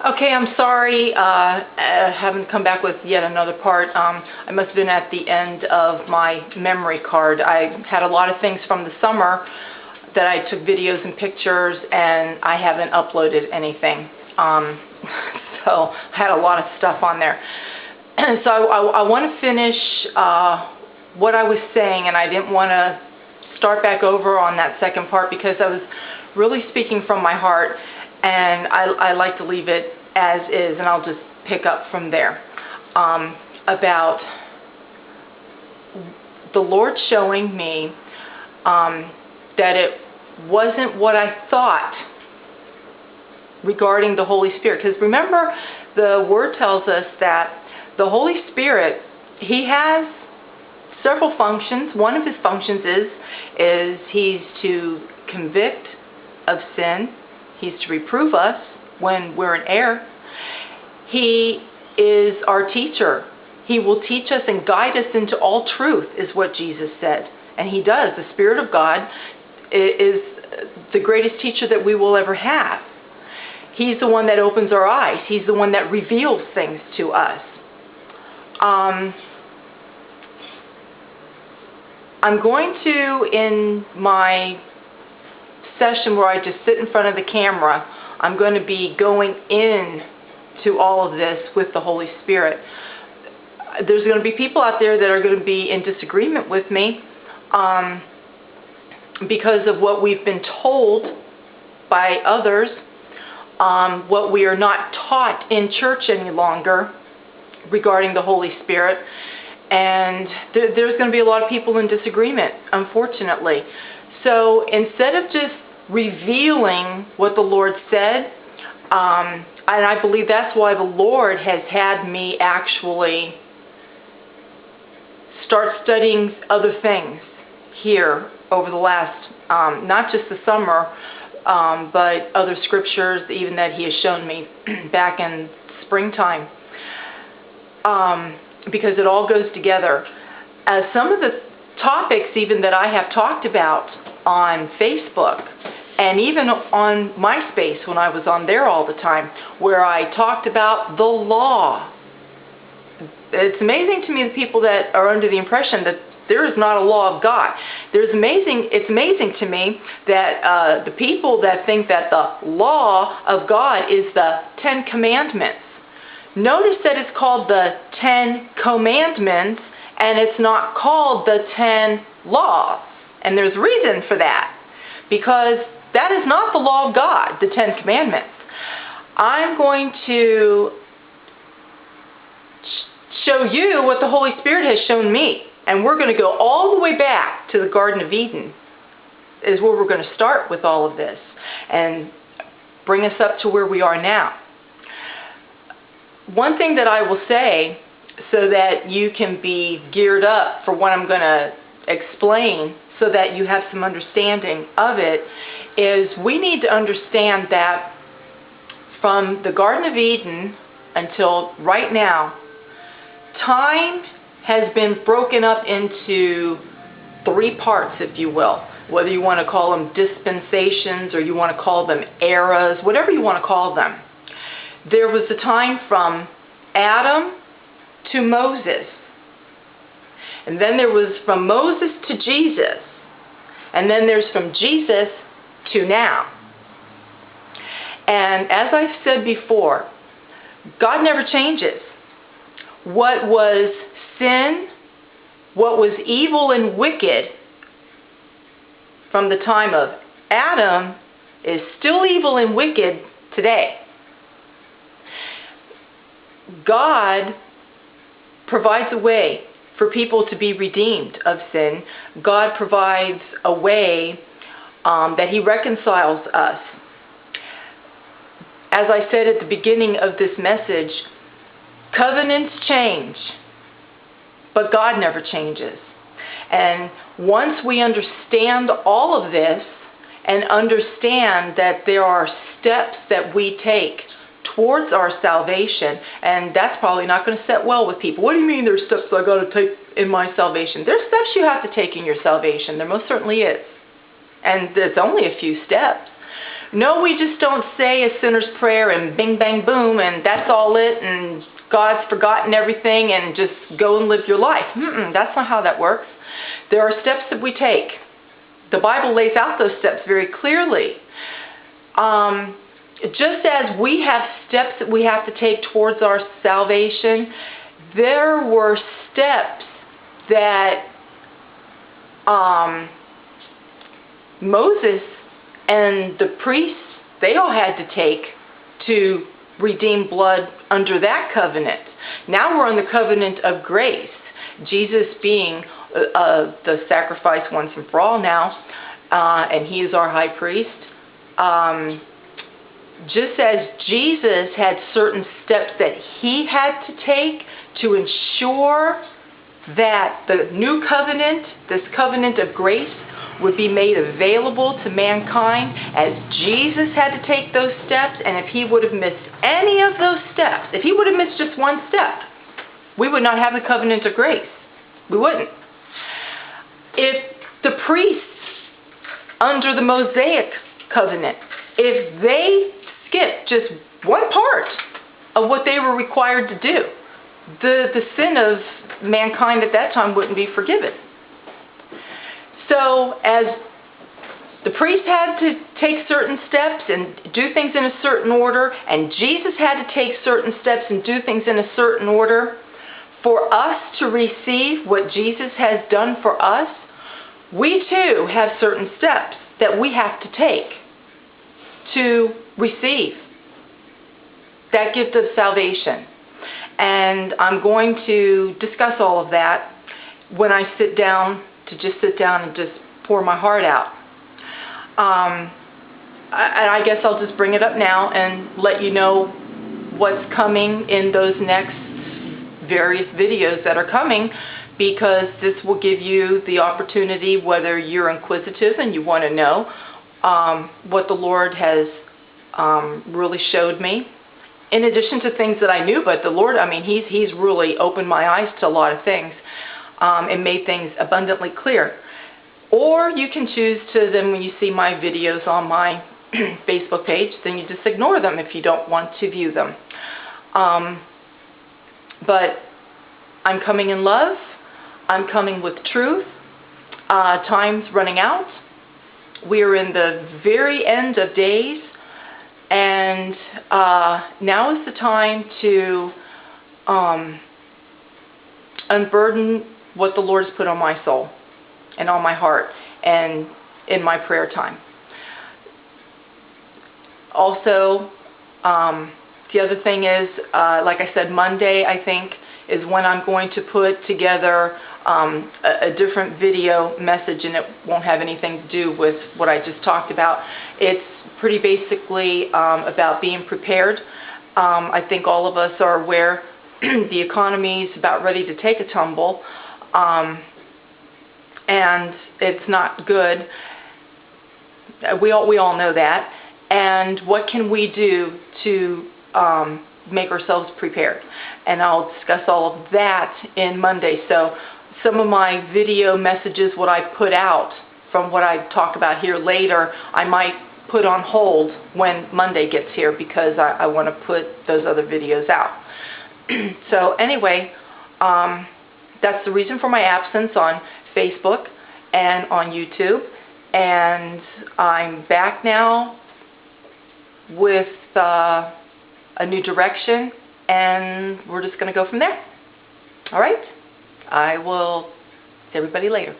Okay, I'm sorry I haven't come back with yet another part. I must have been at the end of my memory card. I had a lot of things from the summer that I took videos and pictures, and I haven't uploaded anything. So I had a lot of stuff on there. So I want to finish what I was saying, and I didn't want to start back over on that second part because I was really speaking from my heart, and I like to leave it as is, and I'll just pick up from there. About the Lord showing me that it wasn't what I thought regarding the Holy Spirit. Because remember, the Word tells us that the Holy Spirit, He has several functions. One of His functions is He's to convict of sin. He's to reprove us when we're in error. He is our teacher. He will teach us and guide us into all truth, is what Jesus said. And He does. The Spirit of God is the greatest teacher that we will ever have. He's the one that opens our eyes. He's the one that reveals things to us. I'm going to, in my session where I just sit in front of the camera, I'm going to be going in to all of this with the Holy Spirit. There's going to be people out there that are going to be in disagreement with me because of what we've been told by others, what we are not taught in church any longer regarding the Holy Spirit. And there's going to be a lot of people in disagreement, unfortunately. So instead of just revealing what the Lord said, and I believe that's why the Lord has had me actually start studying other things here over the last, not just the summer, but other scriptures even that He has shown me back in springtime. Because it all goes together. Some of the topics even that I have talked about on Facebook and even on MySpace when I was on there all the time, where I talked about the law. It's amazing to me the people that are under the impression that there is not a law of God. It's amazing to me that the people that think that the law of God is the 10 Commandments. Notice that it's called the 10 Commandments, and it's not called the 10 Laws. And there's reason for that, because that is not the law of God, the 10 Commandments. I'm going to show you what the Holy Spirit has shown me, and we're going to go all the way back to the Garden of Eden, is where we're going to start with all of this, and bring us up to where we are now. One thing that I will say, so that you can be geared up for what I'm going to explain, so that you have some understanding of it, is we need to understand that from the Garden of Eden until right now, time has been broken up into 3 parts, if you will. Whether you want to call them dispensations or you want to call them eras, whatever you want to call them. There was the time from Adam to Moses. And then there was from Moses to Jesus. And then there's from Jesus to now. And as I've said before, God never changes. What was sin, what was evil and wicked from the time of Adam is still evil and wicked today. God provides a way for people to be redeemed of sin. God provides a way that He reconciles us. As I said at the beginning of this message, covenants change, but God never changes. And once we understand all of this and understand that there are steps that we take towards our salvation, and that's probably not going to sit well with people. What do you mean there's steps I got to take in my salvation? There's steps you have to take in your salvation. There most certainly is. And there's only a few steps. No, we just don't say a sinner's prayer and bing, bang, boom, and that's all it, and God's forgotten everything, and just go and live your life. That's not how that works. There are steps that we take. The Bible lays out those steps very clearly. Just as we have steps that we have to take towards our salvation, there were steps that Moses and the priests, they all had to take to redeem blood under that covenant. Now we're on the covenant of grace, Jesus being the sacrifice once and for all now, and he is our high priest. Just as Jesus had certain steps that he had to take to ensure that the new covenant, this covenant of grace, would be made available to mankind, as Jesus had to take those steps, and if he would have missed any of those steps, if he would have missed just one step, we would not have the covenant of grace. We wouldn't. If the priests under the Mosaic covenant, if they skipped just one part of what they were required to do, the sin of mankind at that time wouldn't be forgiven. So as the priest had to take certain steps and do things in a certain order, and Jesus had to take certain steps and do things in a certain order, for us to receive what Jesus has done for us, we too have certain steps that we have to take to receive that gift of salvation. And I'm going to discuss all of that when I sit down and just pour my heart out. And I guess I'll just bring it up now and let you know what's coming in those next various videos that are coming, because this will give you the opportunity, whether you're inquisitive and you want to know what the Lord has really showed me. In addition to things that I knew, but the Lord, I mean, He's really opened my eyes to a lot of things and made things abundantly clear. Or you can choose to, then when you see my videos on my Facebook page, then you just ignore them if you don't want to view them. But I'm coming in love. I'm coming with truth. Time's running out. We are in the very end of days. And now is the time to unburden what the Lord has put on my soul and on my heart and in my prayer time. Also, the other thing is, like I said, Monday, I think, is when I'm going to put together a different video message, and it won't have anything to do with what I just talked about. It's pretty basically about being prepared. I think all of us are aware the economy is about ready to take a tumble, and it's not good. We all know that. And what can we do to make ourselves prepared? And I'll discuss all of that in Monday. So some of my video messages, what I put out from what I talk about here later, I might put on hold when Monday gets here, because I want to put those other videos out. So anyway, that's the reason for my absence on Facebook and on YouTube. And I'm back now with a new direction, and we're just going to go from there. All right? I will see everybody later.